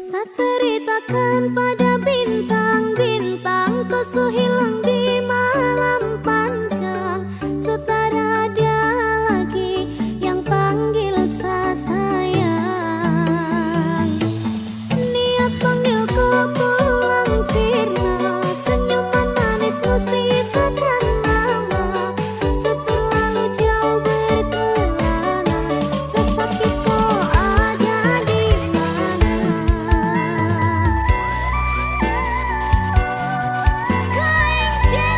Saya ceritakan pada bintang-bintang, kau hilang di malam panjang. Setara ada lagi yang panggil saya sayang. Niat panggilku pulang sirna, senyuman manismu sisakan nama. Seterlalu jauh berkelana, sesakit kau ada di mana. Kau yang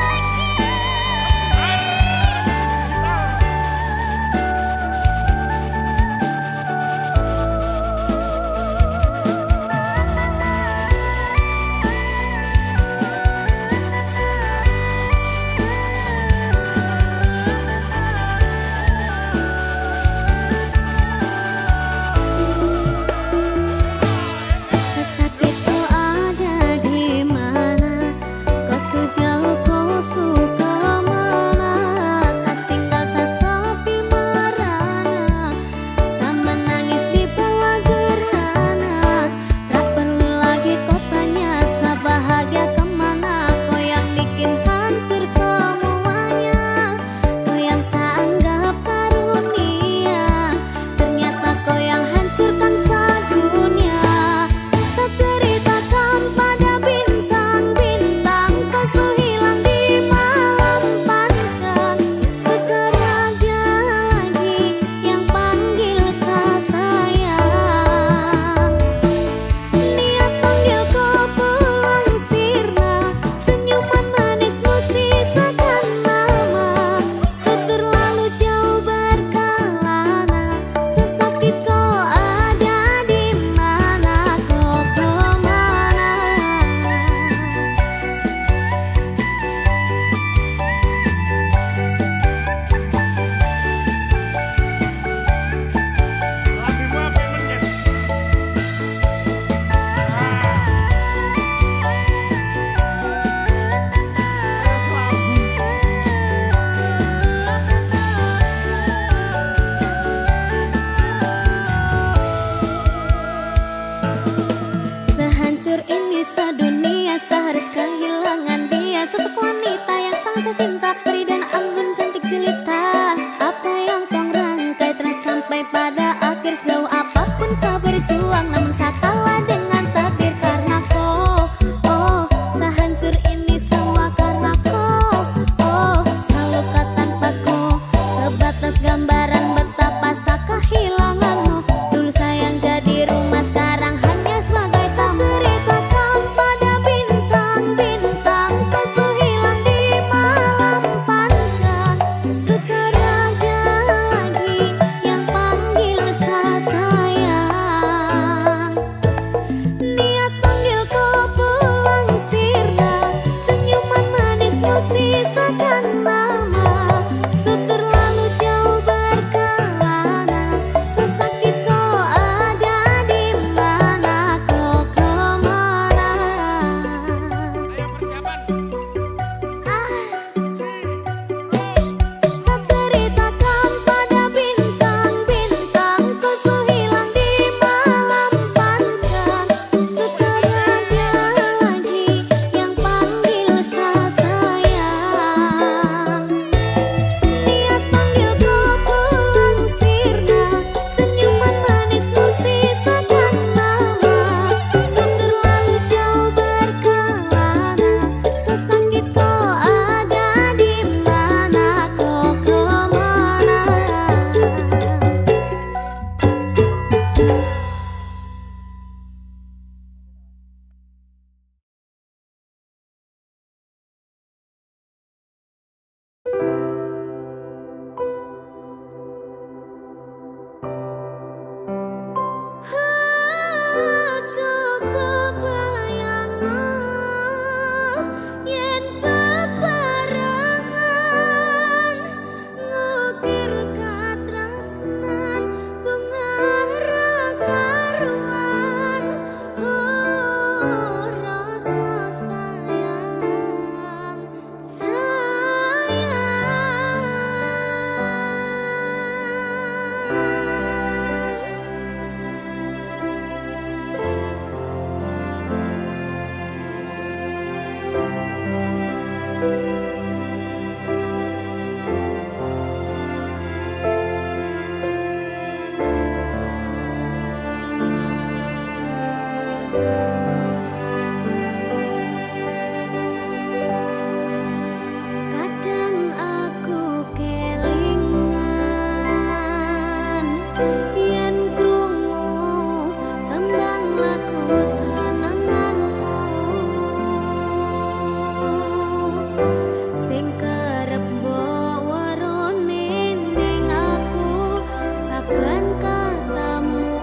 saben katamu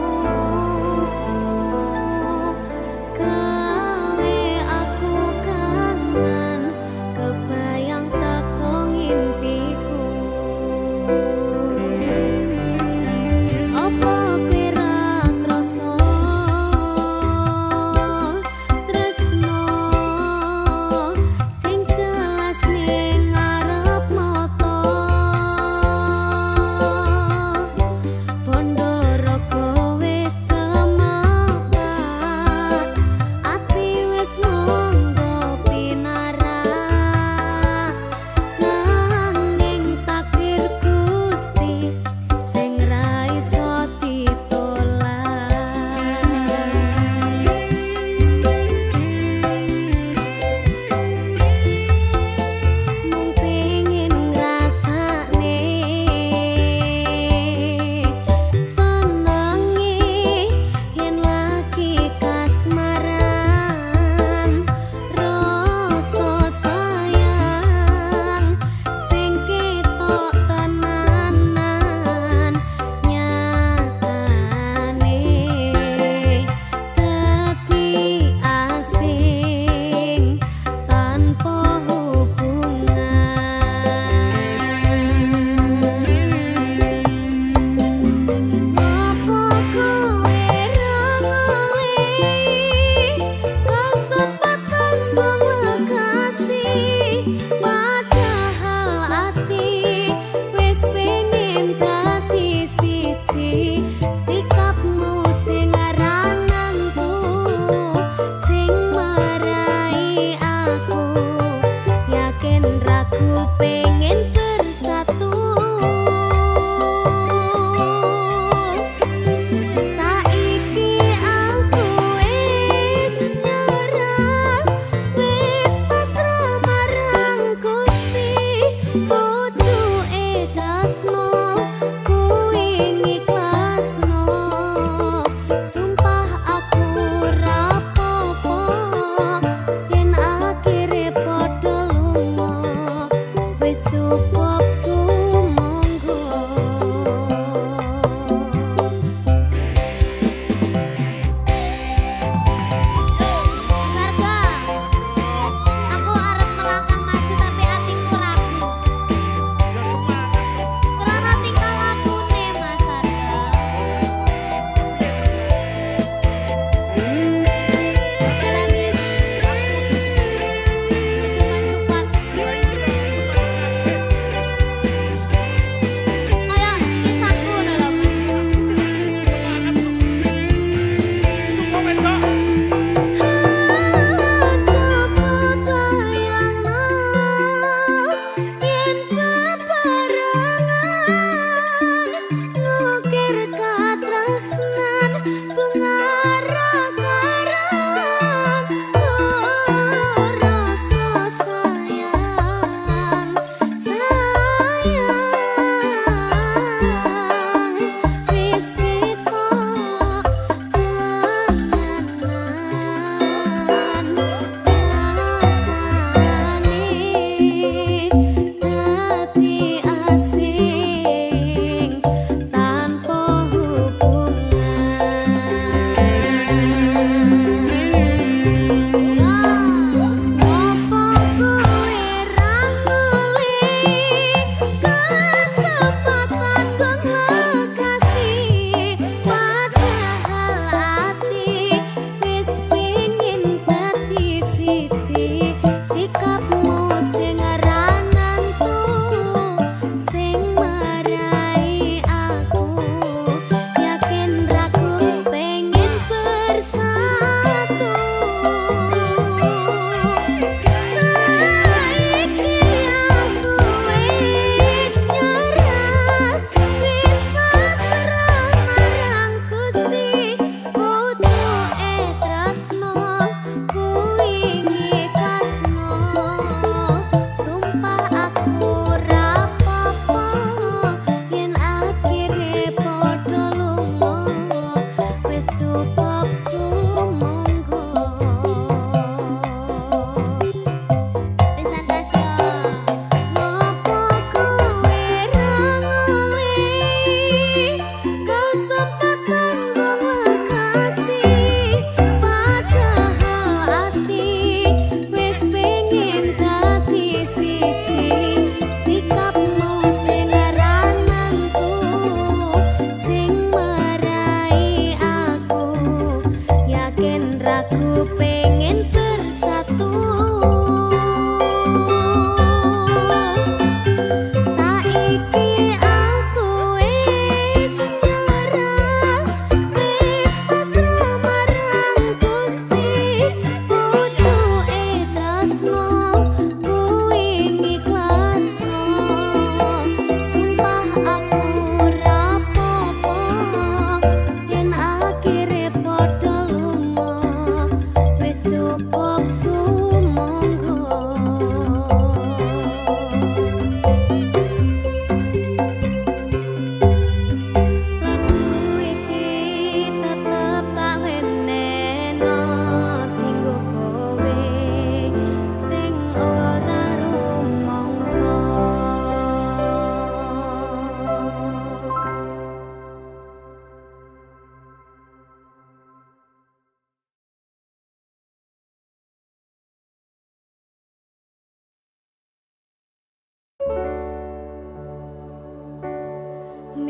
gawe aku kangen kebayang teko ngimpiku. Apa kowe ra krasa tresno sing jelas ning ngarep mata. Bondo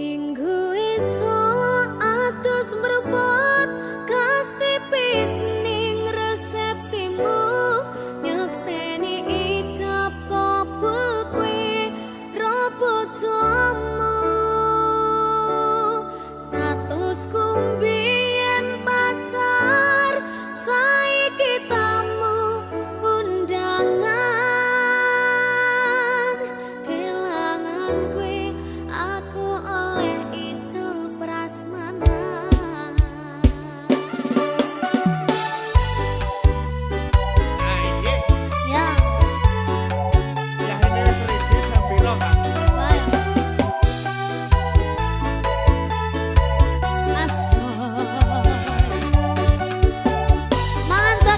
Minggu esuk atus mrebut kas tipis ning resepsimu nyekseni ijab kabul kuwi bojomu statusku mbiyen pacar saiki tamu undangan kelangan kuwi aku oleh ijol prasmanan. Ya ya ini seridi sambilo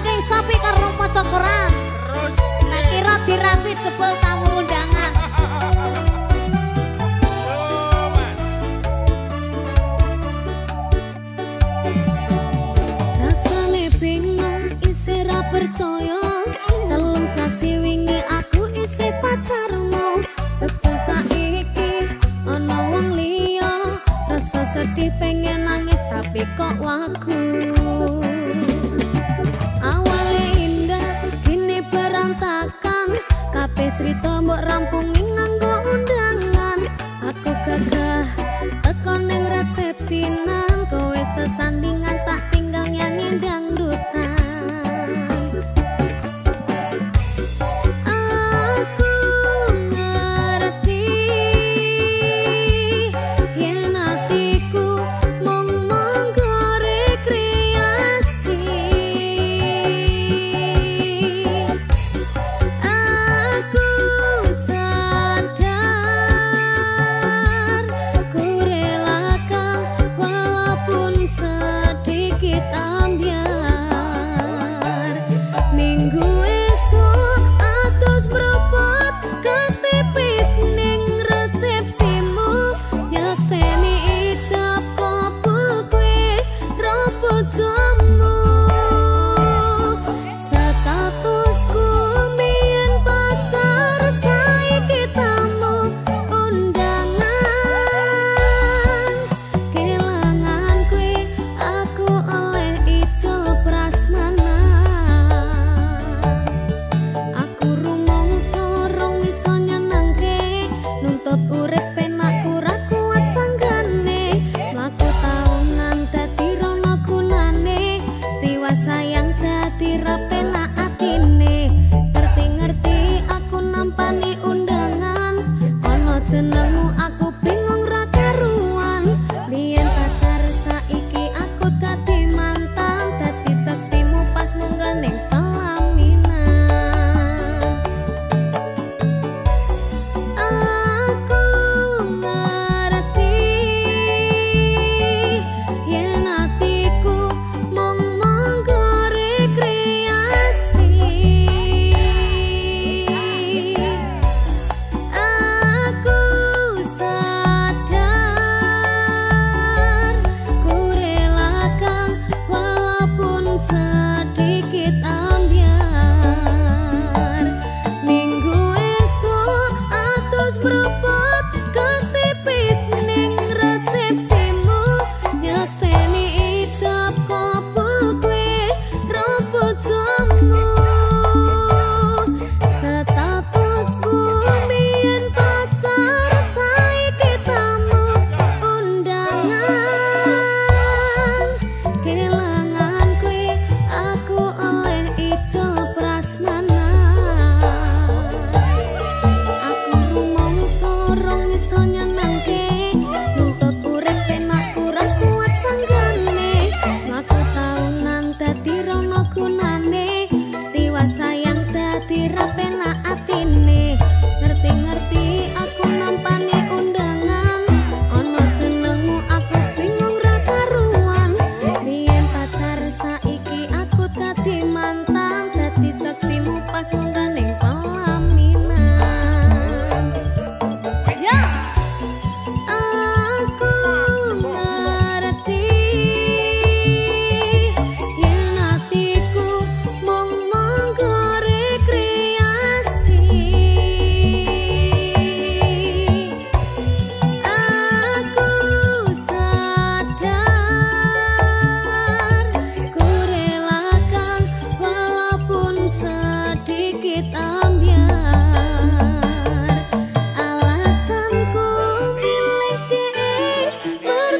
kan sapi karo maca Quran. terus Nah kira dirapit sebel tamu undangan. oh man Rasane bingung isi ra percaya. Telung sasi wingi aku isi pacarmu. Sebel saiki ana wong liya. Rasa sedih pengen nangis tapi kok wagu. Kabeh cerita mbok rampungi nganggo undangan. Aku gagah teko ning resepsinan. Kowe sesandingan tak tinggal nyanyi dangdutan. Aku ngerti yen atiku mung menggore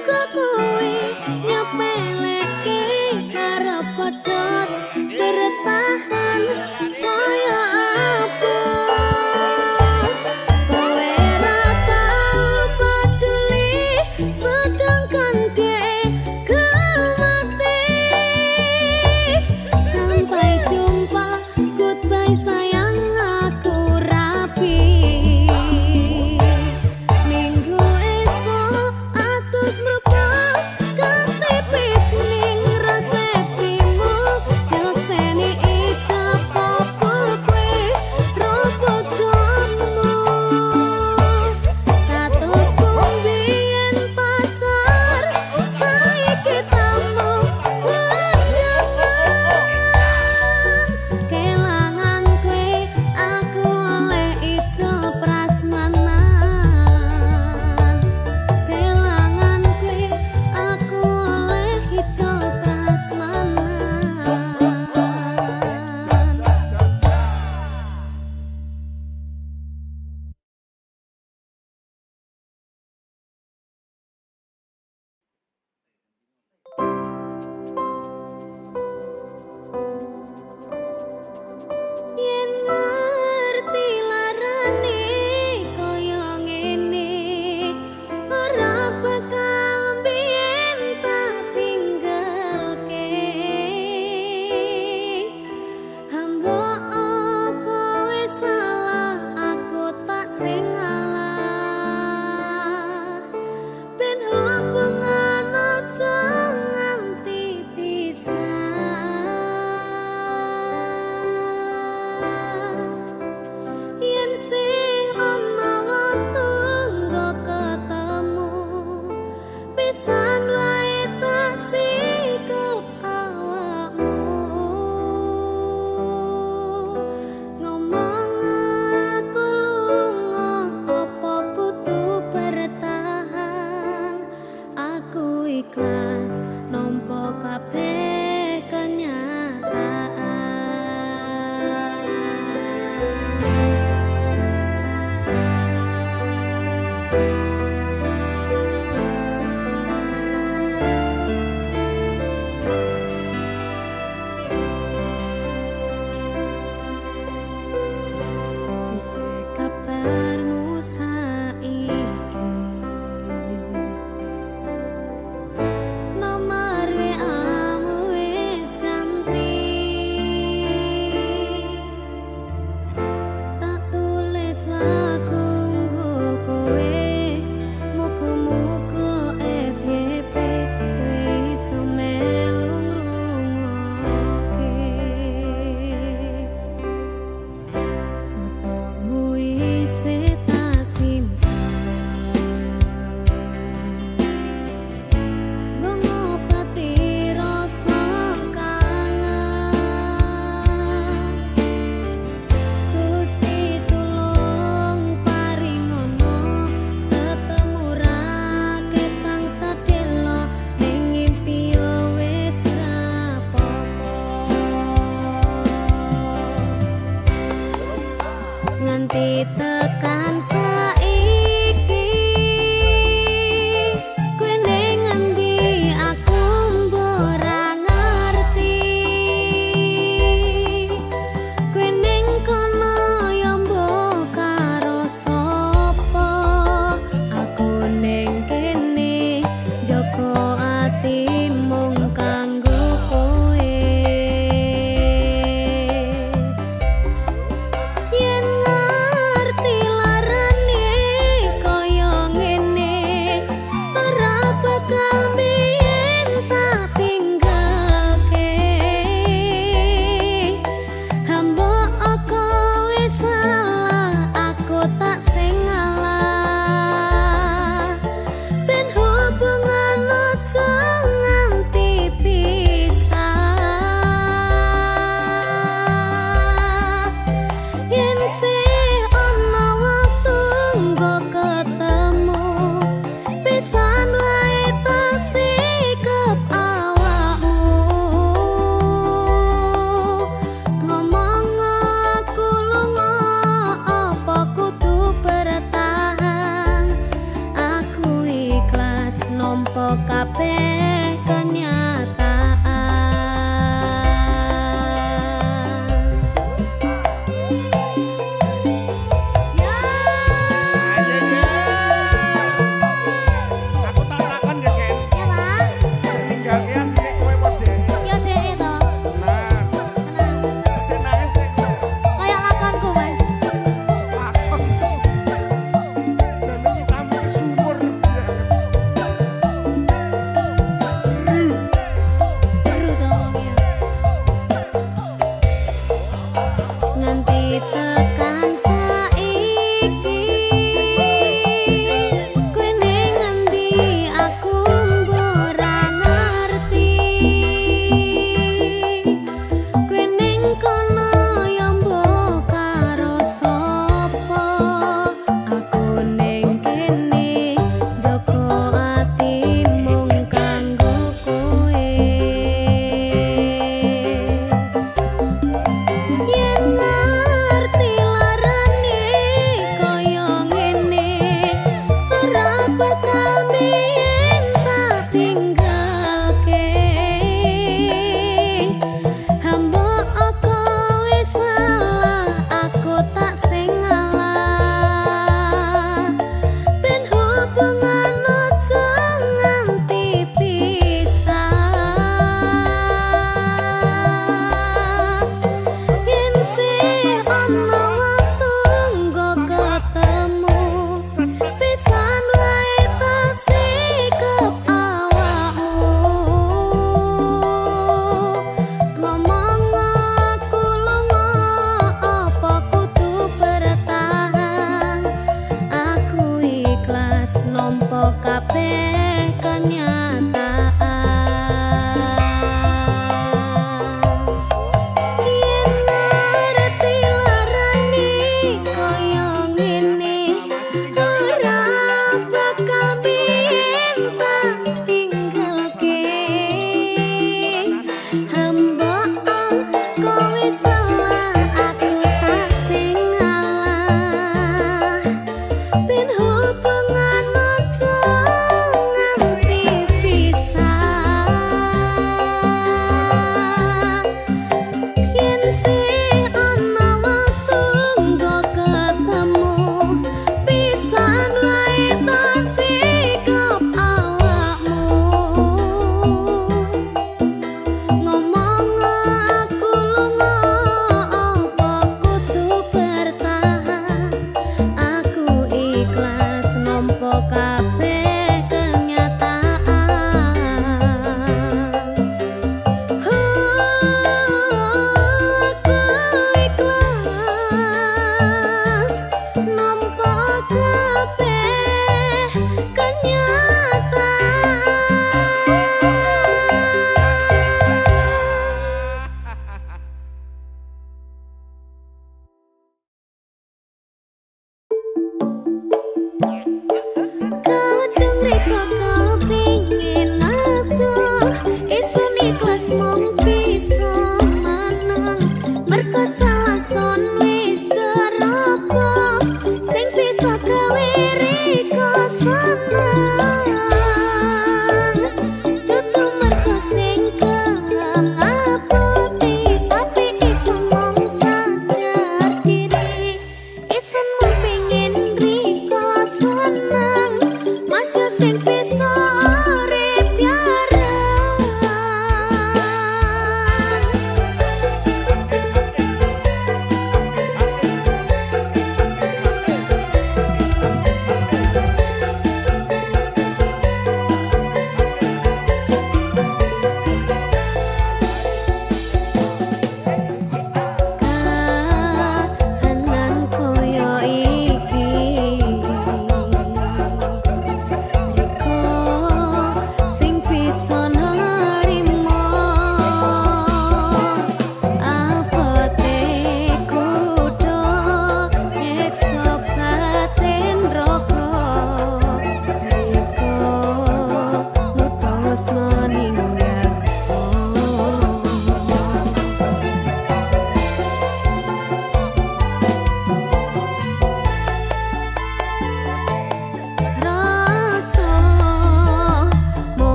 Kok kuwi nyepeleke karo pedhot bertahan saya apa kowe ra tau peduli sedangkan dhek mati sampai jumpa goodbye sayang aku rapi minggu esok atus merubah ketipis ning resepsimu yang seni ijab kabul kue robot jamu status kumbien pacar saiki tamu undangan kelangan kue aku oleh ijol prasmanan kelangan kue aku oleh ijol prasmanan yen ngerti larane kaya ngene ora bakal mbiyen tak tinggalke hamba kowe salah aku tak sing ngalah ben hubungan aja nganti pisah yen sing ana wektu nggo ketemu pisan wae tak sikep awakmu ngomong aku lunga apa kudu bertahan aku ikhlas nampa kabeh kenyataan kabarmu saiki nomor WA-mu kabeh kenyataan. Ya, Ayo ya. Aku tak takon ya, Ken. ya Bang. Tinggal ya sik kowe model. Ya dek itu. Nah, Tenang. aja nangis nek kowe. Kayak lakonku, Mas. Takon. Jenenge sampe ke sumur.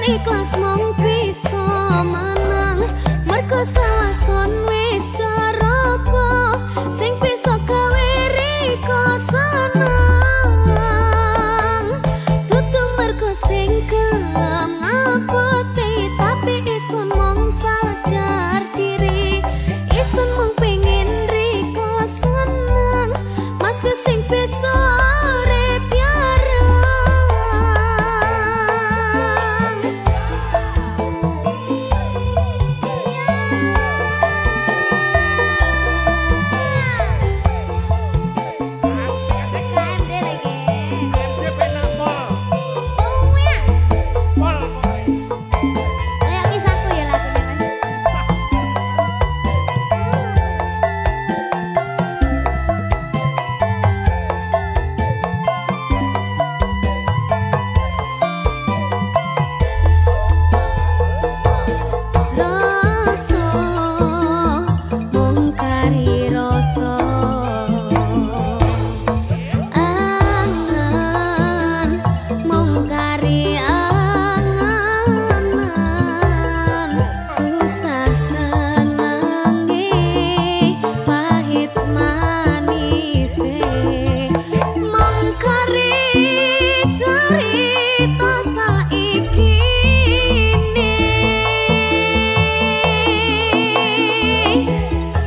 ikhlas mong bisa menang mergo salah son wis ceropo sing bisa gawe riko seneng dudu mergo sing gelem ngapoti tapi isun mong sadar diri isun mong pengen riko seneng masih sing bisa urip yareng KMD penak pol. Pol. Kayak kisahku ya lagunya Mas. Rasa mung kari rasa angan mung kari anganan susah senenge pahit manise mung kari cerita saiki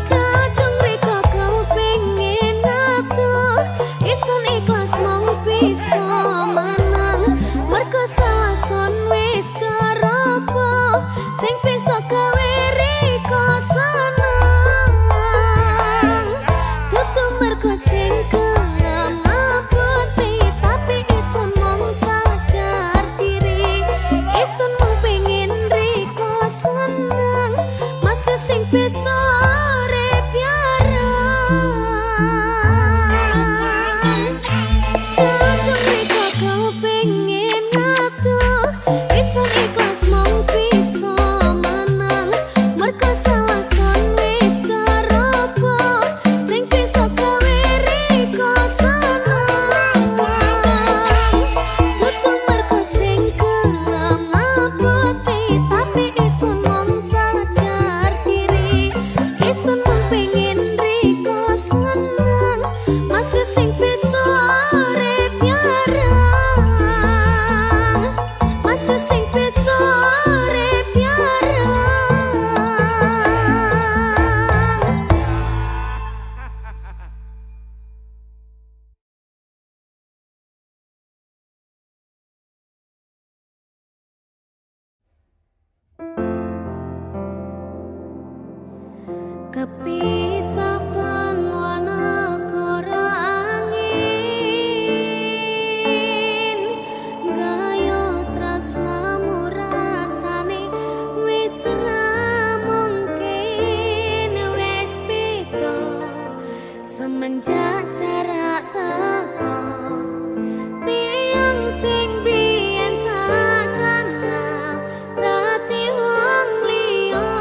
kadung riko kau pengen atuh isun ikhlas mong bisa menang mergo salah son wis ceropo sing bisa gawe riko seneng dudu mergo sing gelem ngapoti tapi isun mong sadar diri isun mong pengen riko seneng masih sing bisa urip yareng kadung riko kau pengen atuh isun ikhlas mong bisa menang mergo salah son wis ceropo sing bisa gawe riko seneng dudu mergo sing gelem ngapoti tapi isun mong sadar diri isun mong pengen riko seneng masih sing bisa urip yareng masih sing bisa urip yareng kepisah wana koro angin gayo tresnamu rasane wis ra mungkin wis beda semenjak jarak teko tiang sing biyen tak kenal dadi wong liya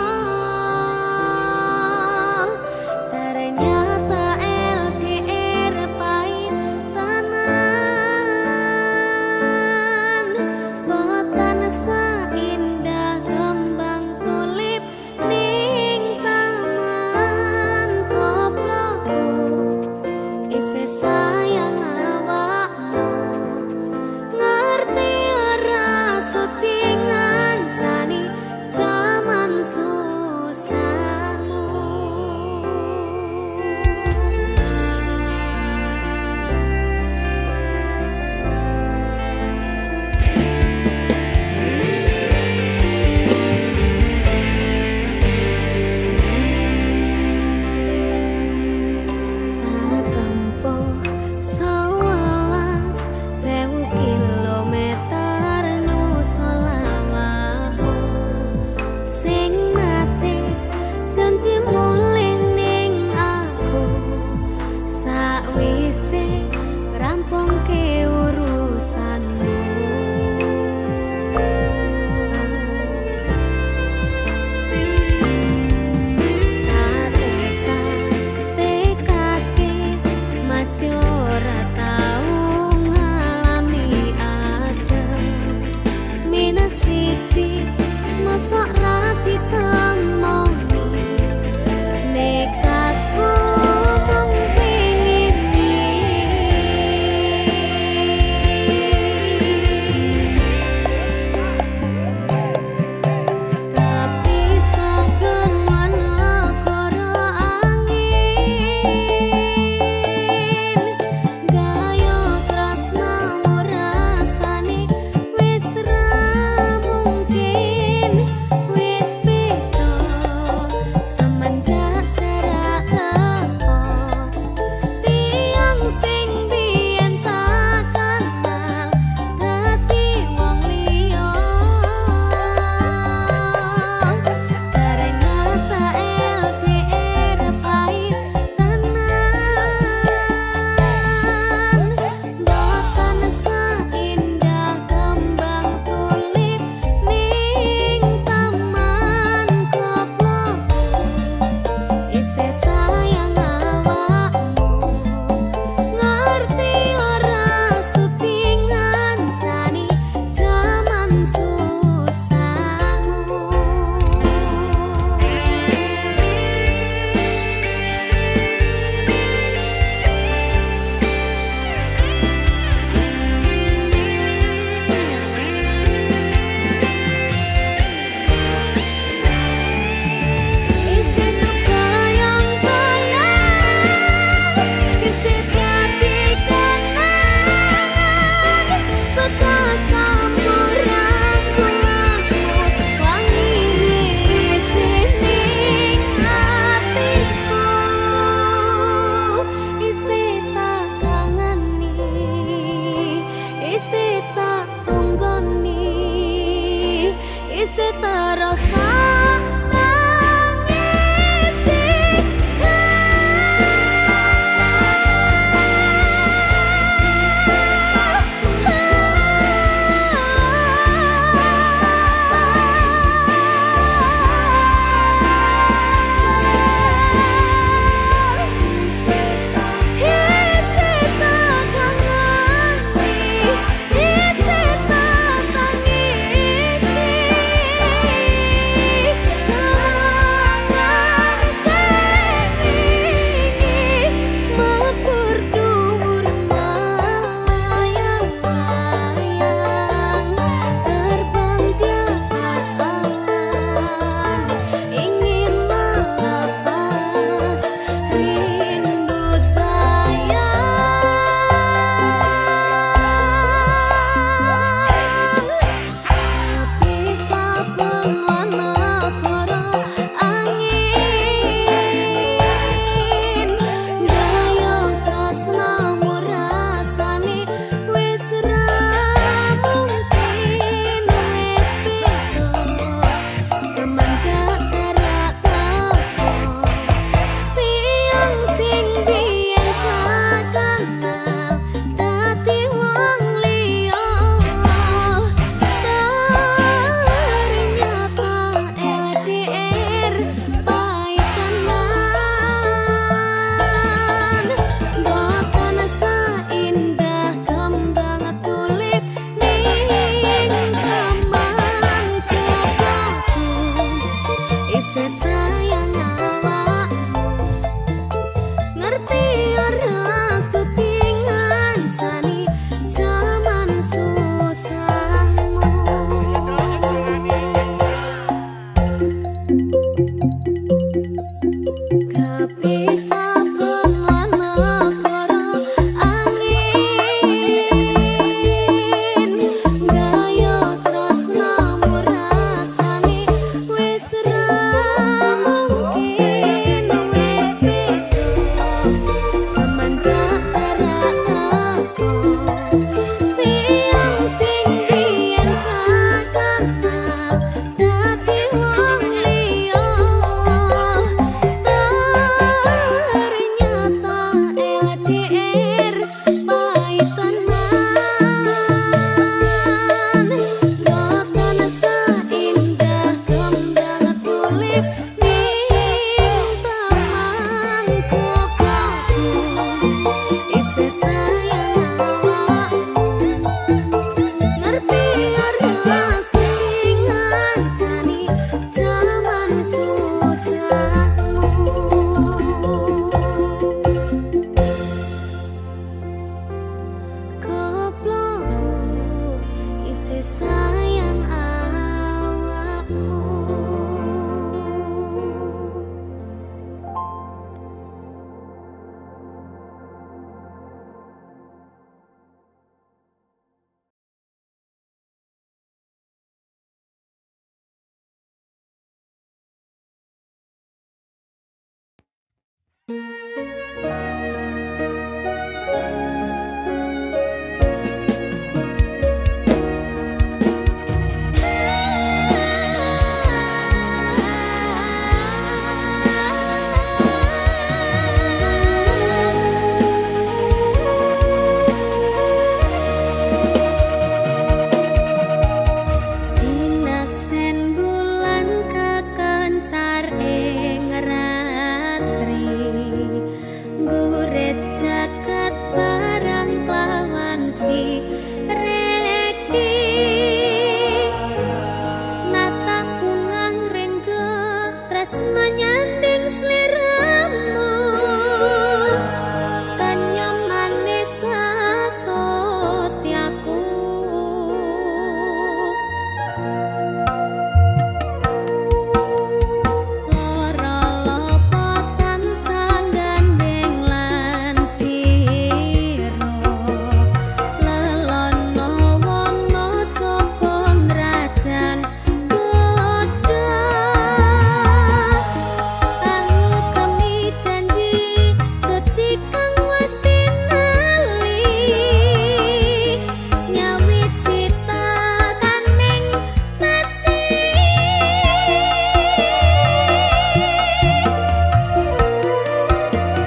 sayang awakmu. Sinaksen bulan kekencar ing ratri, gurit jagat barang lawan si reki, nata bungang renggo tresna nyanding sliramu, kanyam manis asotyaku. Loro lopotan sanggandeng lan siro, lelono wono coba ngrajan godho, angkemi janji suci kang wis tinali, nyawit cita kaning pati.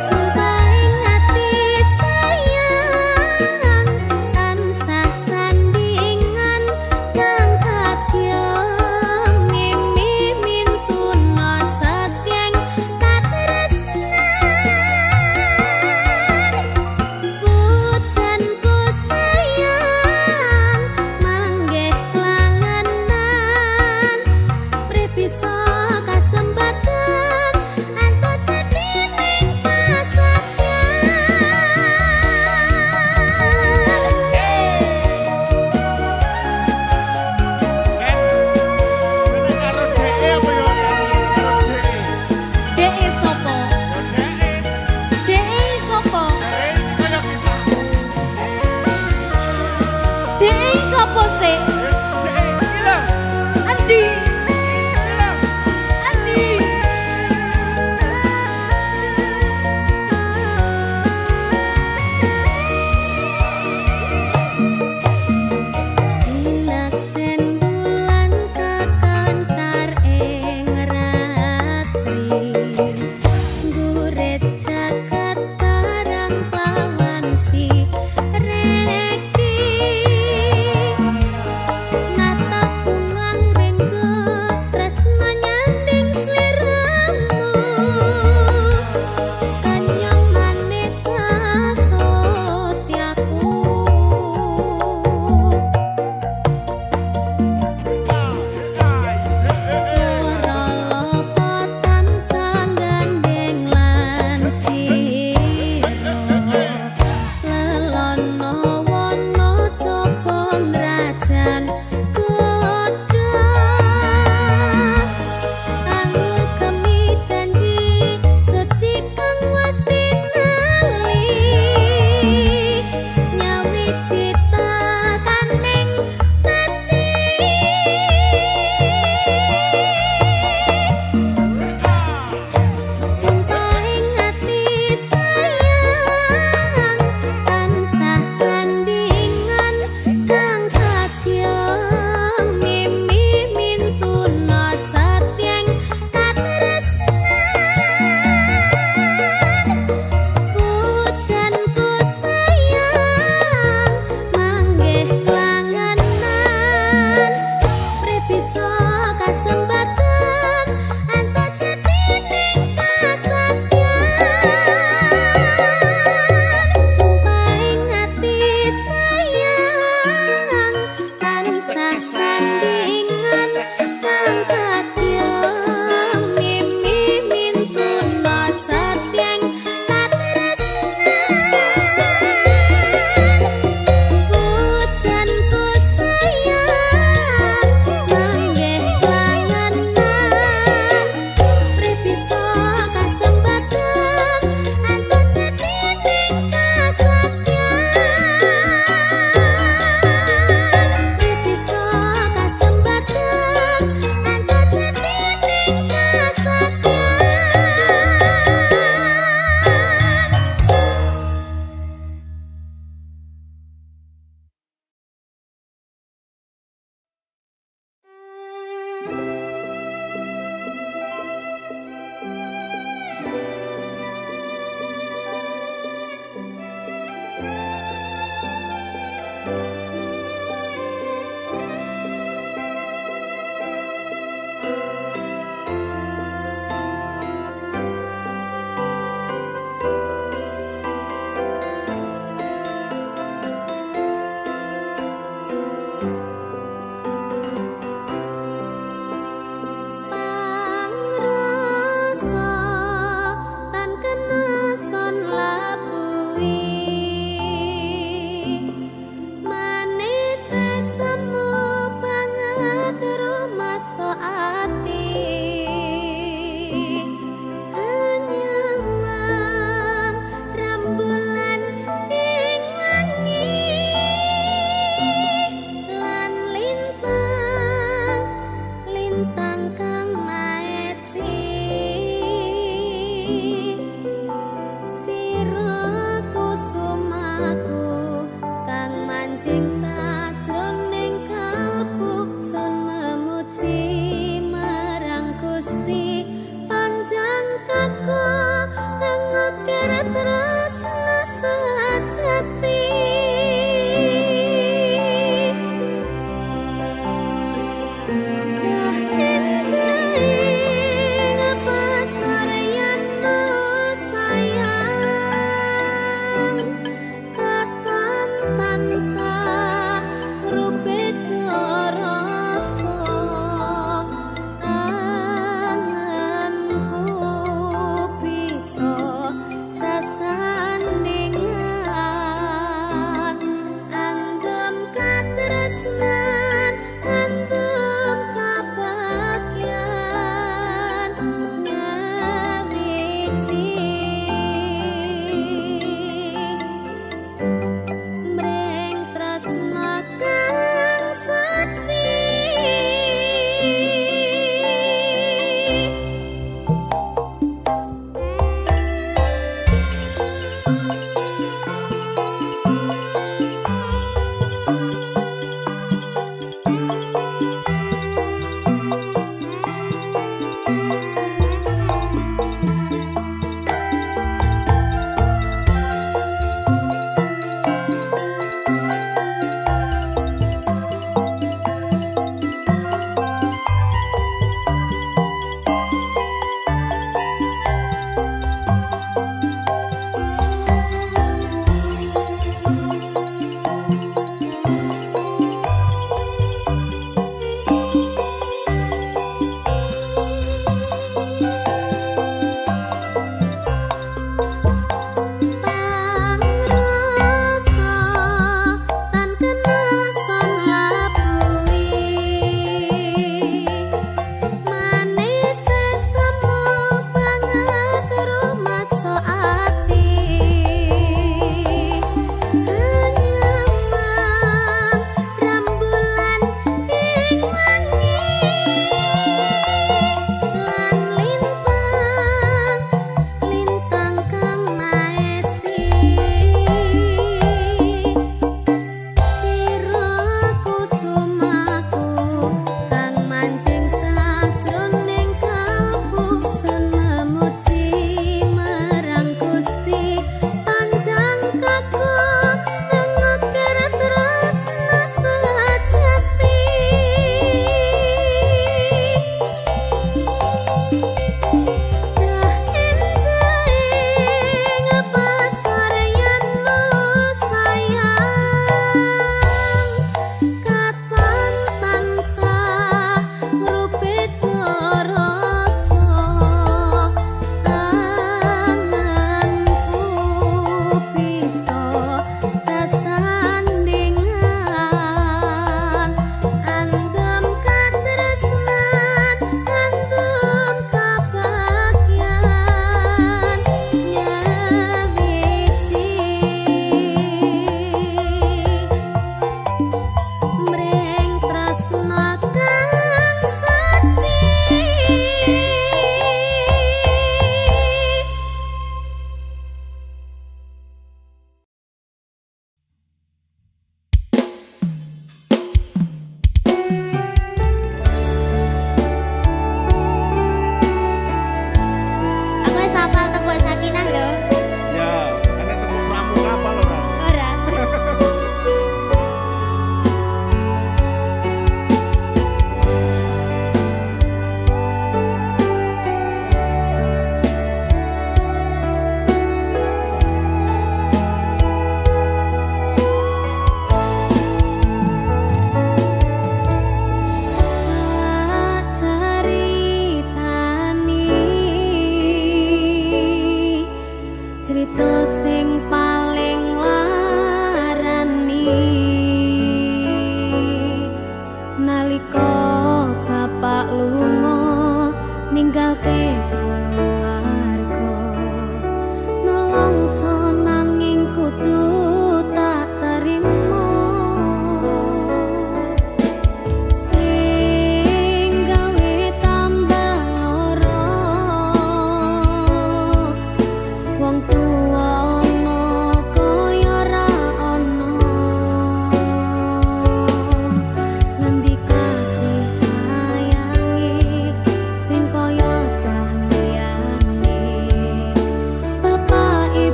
Sumpahin hati sayang, tansah sandingan kang kadya, mimi mintuna setyeng katresnan. Pujanku sayang, manggih klangenan, pripisa kasempatan antuk jadining pasakyan. Deke sapa? Deke sapa? Deke sapa sih? Andi. Andi. Sinaksen bulan kekencar ing ratri, gurit jagat barang lawan si reki, sajroning kalbu sun memuji marang Gusti panjang kaku ngukir tresna sejati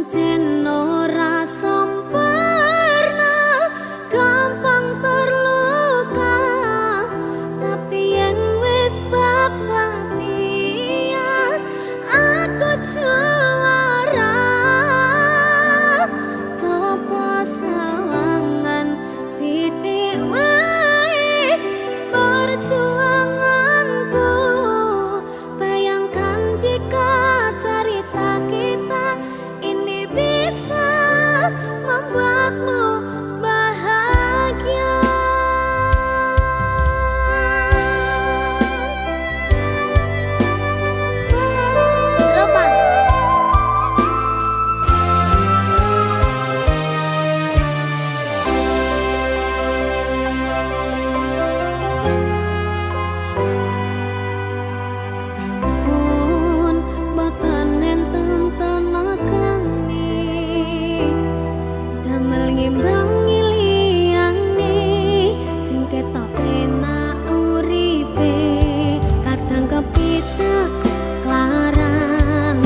pancen ora sempurna, gampang terluka, tapi yen wis bab setia aku juara. Coba sawangan sithik wae perjuanganku, bayangkan jika cerita kita ini bisa membuatmu bahagia. Roman. Sampun boten enten tenagane, damel ngimbangi liyane, sing ketok enak uripe, kadang kepitek klaran,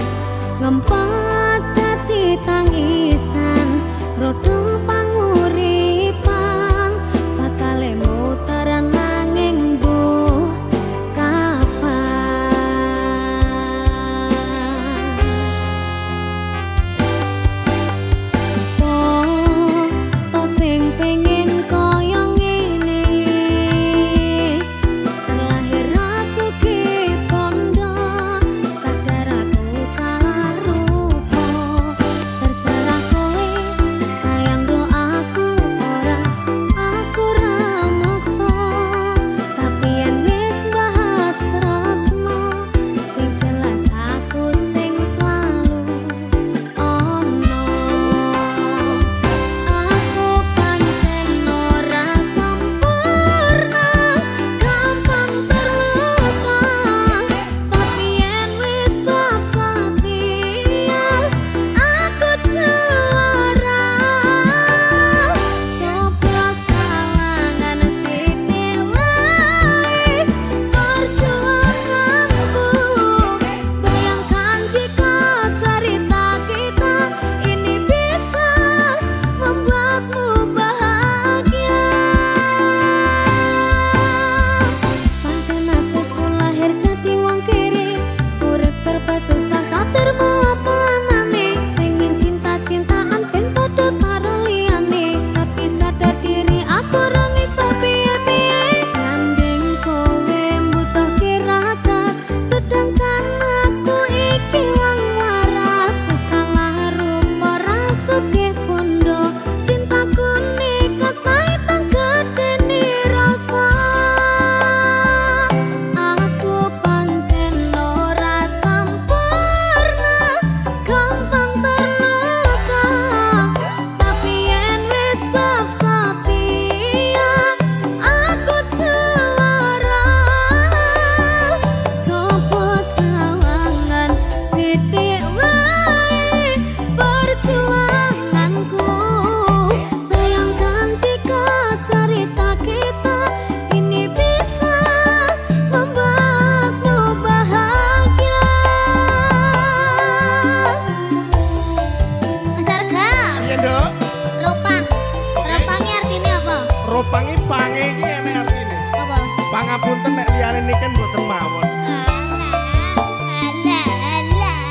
ngempet dadi tangisan, rodong panguripan, bakale muter nanging mbuh kapan. Oh, to sing pengen koyo ngene, terlahir rasuki pondo, sadar aku kalah rupa, terserah kowe sayang ro aku ora, aku ra maksa, tapi yen wis bahas tresno, sing jelas aku sing selalu ono. Aku pancen ora sempurna, gampang terluka, tapi yen wis bab setia aku juara. Coba sawangan sithik wae perjuanganku, bayangkan jika cerita kita ini bisa membuatmu bahagia. Pancen nasibku lahir dadi wong kiri, urip serba susah satermu apa anane, pengen cinta-cintaan ben padha karo liyane, tapi sadar diri aku ora iso piye-piye, gandeng kowe mbutuhke raka, sedangkan aku iki wong waras, wis kalah rupa rasuke pondo, cintaku nekat naitan gedene rasa. Aku pancen ora sempurna, gampang terluka, tapi yen wis bab setia aku juara. Coba sawangan sithik wae perjuanganku, bayangkan jika cerita kita ini bisa membuatmu bahagia. Mas Arga, Iya, Nduk. ropang. Ropangnya artinya apa? Ropangi pange iki enek artine. Apa? Pangapunten nek liyane niken mboten mawon. Alah, alah.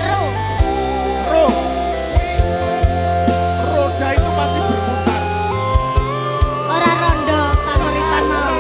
Ro. Roh. Roda itu pasti berputar. Ora rondo karo ripan mau.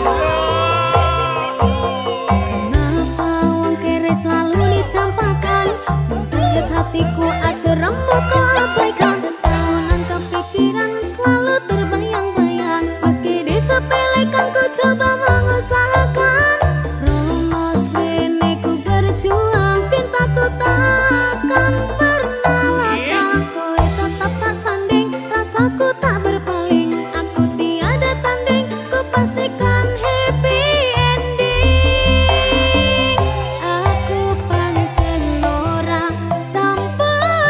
Kenapa wong kere selalu dicampakan, membuat hatiku aja remuk kau abaikan, tahunan kepikiran selalu terbayang-bayang, meski disepelekan ku coba mengusahakan, serumos rene ku berjuang, cintaku takkan pernah latah, kowe tetap tak sanding, rasaku tak berpaling, aku tiada tanding, ku pastikan happy ending. Aku pancen ora sempurna,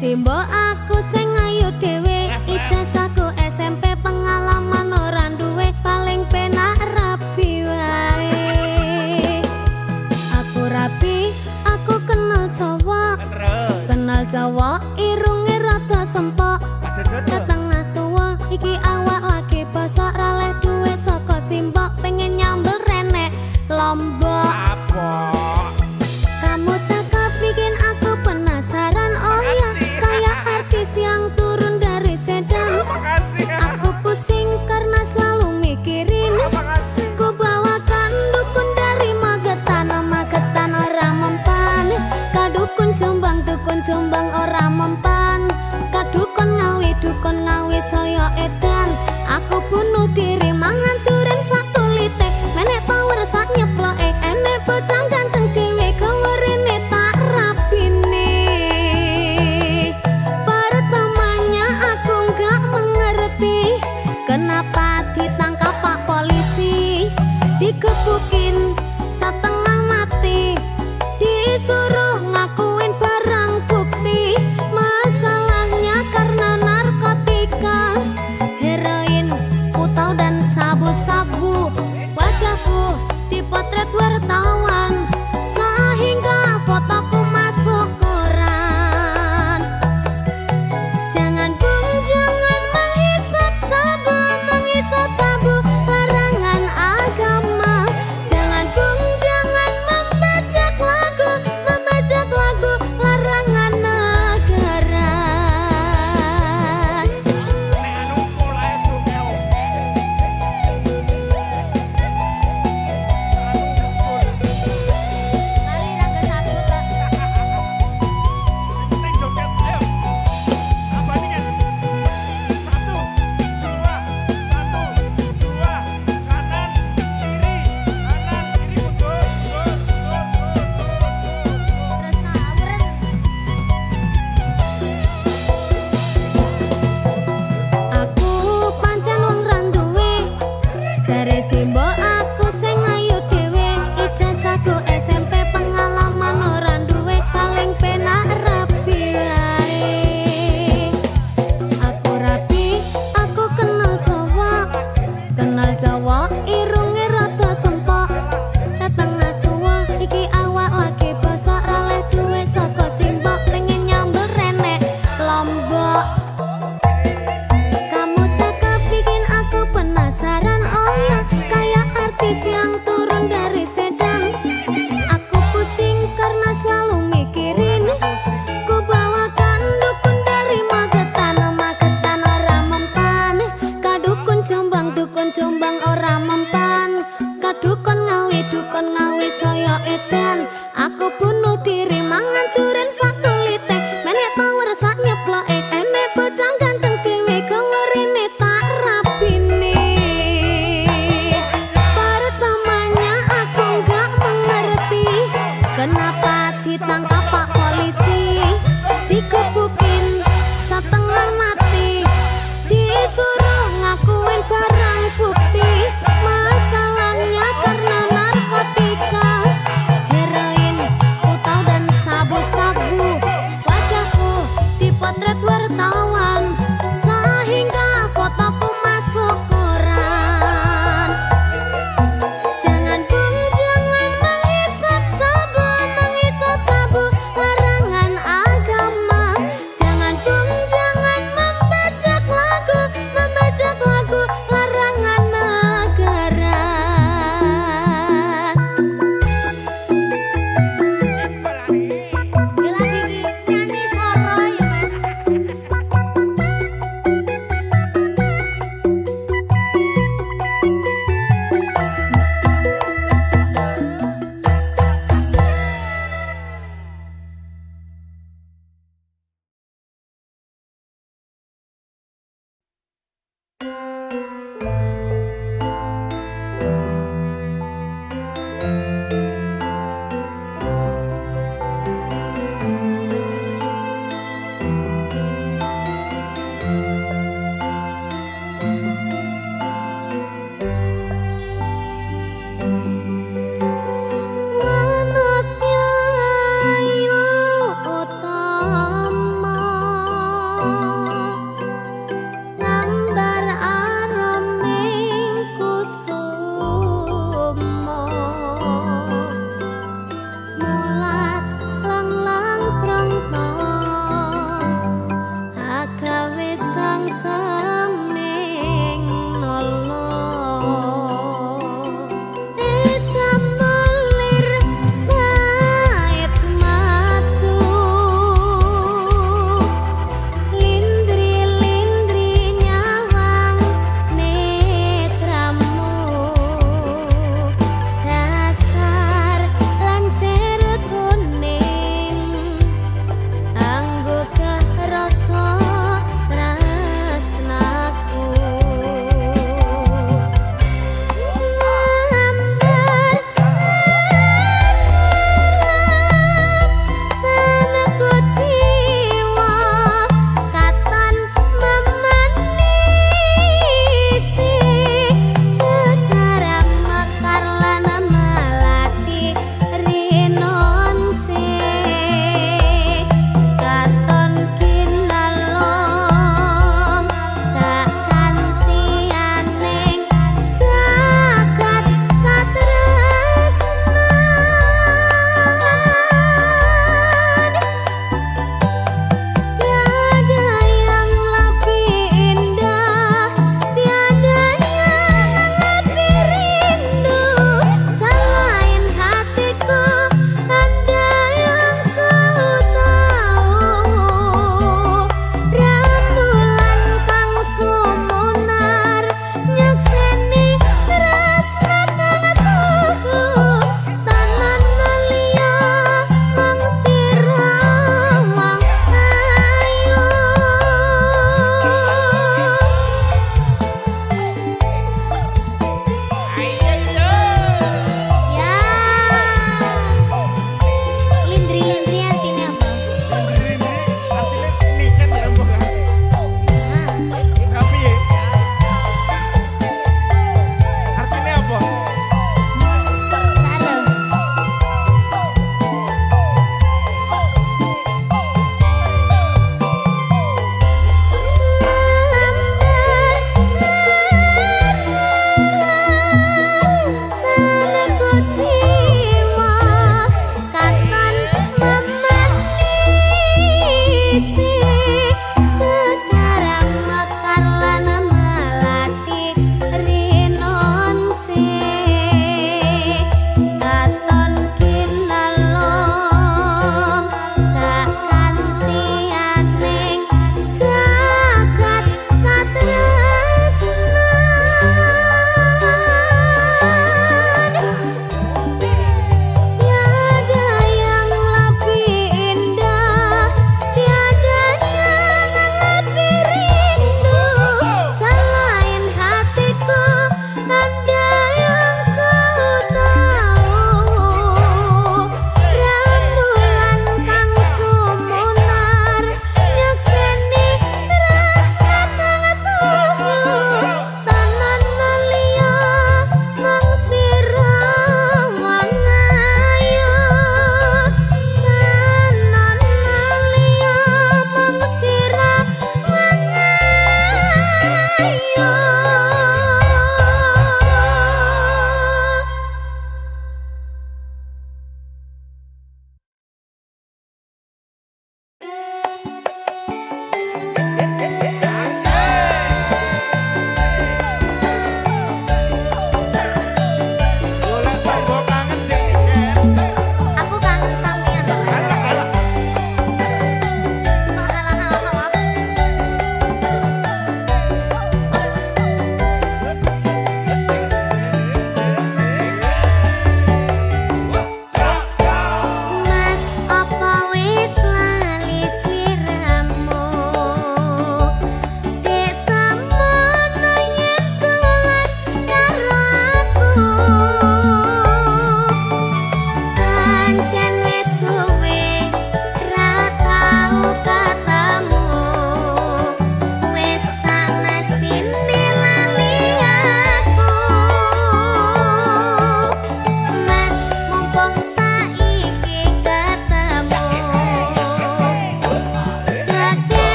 Simbo aku sing ayu dhewe, ijazahku SMP pengalaman ora duwe, paling penak rapi wae. Aku rapi, aku kenal cowok, kenal cowok irunge rada sempok, setengah tua iki awak lagi bosok, raleh duwe saka Simbo pengen nyambel renek Lombok. Kamu cakep bikin aku penasaran, oh ya kayak artis yang turun dari sedan. Aku pusing karena selalu mikirin, ku bawakan dukun dari Magetan, Magetan ora mempan. Kadukun Jombang ora mempan. Kadukun Ngawi saya edan. Aku bunuh diri mangan duren satu litek, menek power sak nyeploke, enek bocah ganteng dhewe gawerene tak rapine. Pertamanya aku nggak mengerti kenapa ditangkap Pak Polisi, digebukin setengah mati, disuruh ngakuin barang bukti. Masalahnya karena narkotika, heroin, putau dan sabu-sabu. Wajahku dipotret wartawan sehingga fotoku masuk koran. Jangan bung, jangan menghisap sabu, larangan agama. Jangan bung, jangan membajak lagu, larangan negara. Kali rangga sabu Kak. Tresna awuren. Aku pancen wong randuwe, jare Simbo aku sing ayu dhewe, ijazahku SMP pengalaman ora duwe, paling penak rapi wae. Aku rapi, aku kenal cowok irunge rada sempok, setengah tua iki awak lagi bosok, raleh duwe saka Simbo pengen nyambel renek Lombok. Kamu cakep bikin aku penasaran, oh ya kayak artis yang turun dari sedan. Aku pusing karena selalu mikirin, ku bawakan dukun dari Magetan, Magetan ora mempan. Kadukun Jombang ora mempan. Kadukun Ngawi saya edan. Aku bunuh diri mangan duren satu litek, menek power sak nyeploke, enek bocah ganteng dhewe gawerene tak rapine. Pertamanya aku nggak mengerti kenapa ditangkap Pak Polisi, digebukin setengah mati, disuruh ngakuin barang bukti. Masalahnya karena narkotika, heroin, putau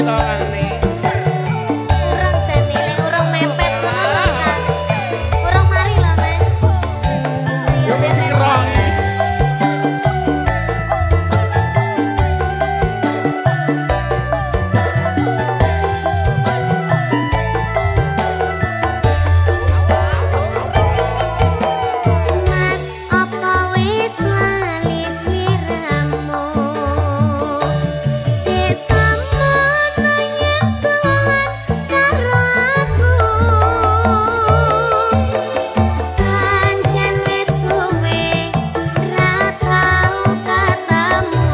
to Ani. Urang jane lek urang mepet ngono Kang. Urang mari lho Mas. Ayo mepet. Kerongi. Mas apa wis lali sliramu desamu yen dolan karo aku pancen wis suwe ra tau katamu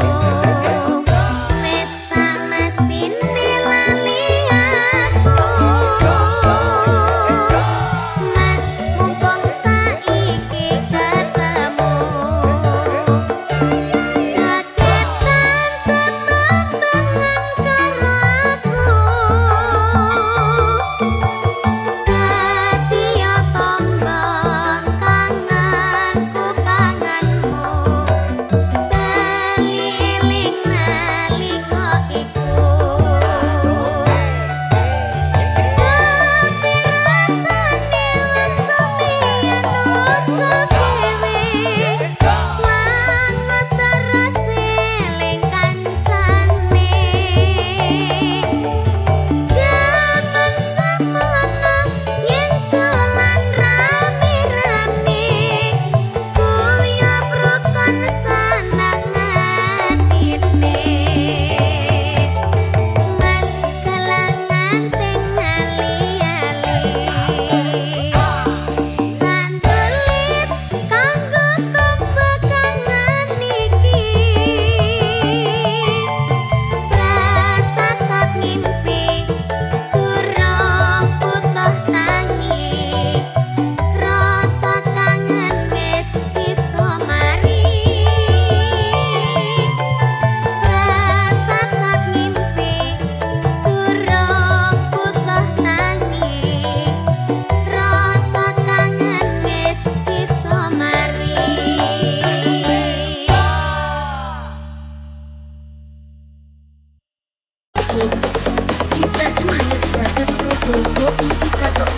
wis samestine lali aku Mas mumpung saiki ketemu jaketan tetembangan karo aku dadi yo tombong kangenku kangenmu bali eling nalika iku Sapi rasane wektu biyen ojo dhewe manut terus eling kancane Jaman semono yen dolan rame-rame kuyap rukun seneng atine Mas kelangan ting ali-ali sandulit kanggo tumbekangan iki prasasat ngimpi durung butuh tangi rasa kangen wis iso mari prasasat ngimpi durung butuh tangi rasa kangen wis iso mari Jika 100% produk isi produk